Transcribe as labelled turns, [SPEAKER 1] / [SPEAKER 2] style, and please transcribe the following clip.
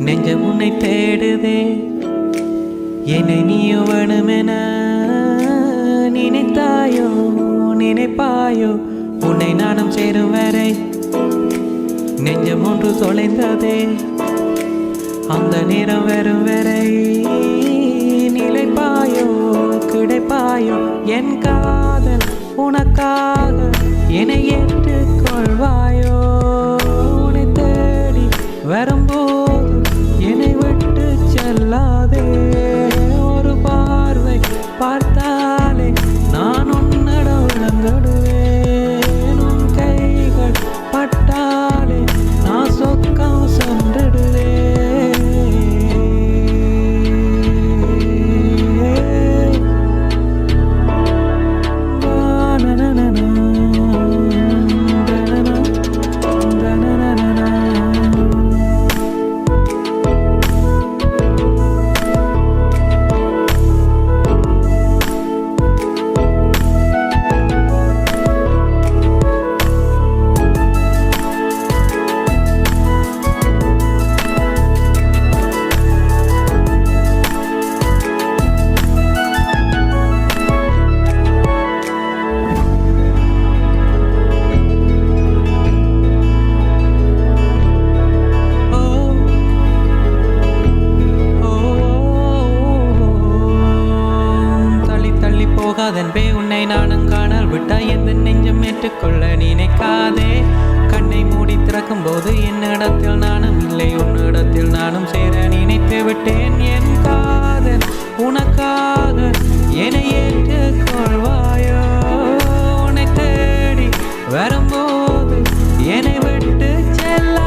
[SPEAKER 1] நெஞ்சம் உன்னை தேடுதே, என்னை நீயும் வேணுமென நினைத்தாயோ நினைப்பாயோ, உன்னை நானும் சேரும் வரை நெஞ்சம் ஒன்று தொலைந்ததே, அந்த நேரம் வரும் வரை நிலைப்பாயோ கிடைப்பாயோ, என் காதல் உனக்காக என்னை ஏற்றுக்கொள்வாயோ, உன்னை தேடி வரும்போது என்னை விட்டு செல்லாதே, ஒரு பார்வை பார்த்தாலே நான் உன்னிடம் விளங்கிடுவேன், உன் கைகள் பட்டாலே நான் சொக்கம் சென்றிடுவேன். அதன்பே உன்னை நானும் காணல் விட்டாய் எந்த நெஞ்சம் ஏற்றுக்கொள்ள நினைக்காதே, கண்ணை மூடி திறக்கும் போது என்னிடத்தில் நானும் இல்லை, உன்னிடத்தில் நானும் சேர நினைத்து விட்டேன், என் காதல் உனக்காக என்னை ஏற்றுக்கொள்வாயோ, உன்னை தேடி வரும்போது என்னை விட்டு செல்ல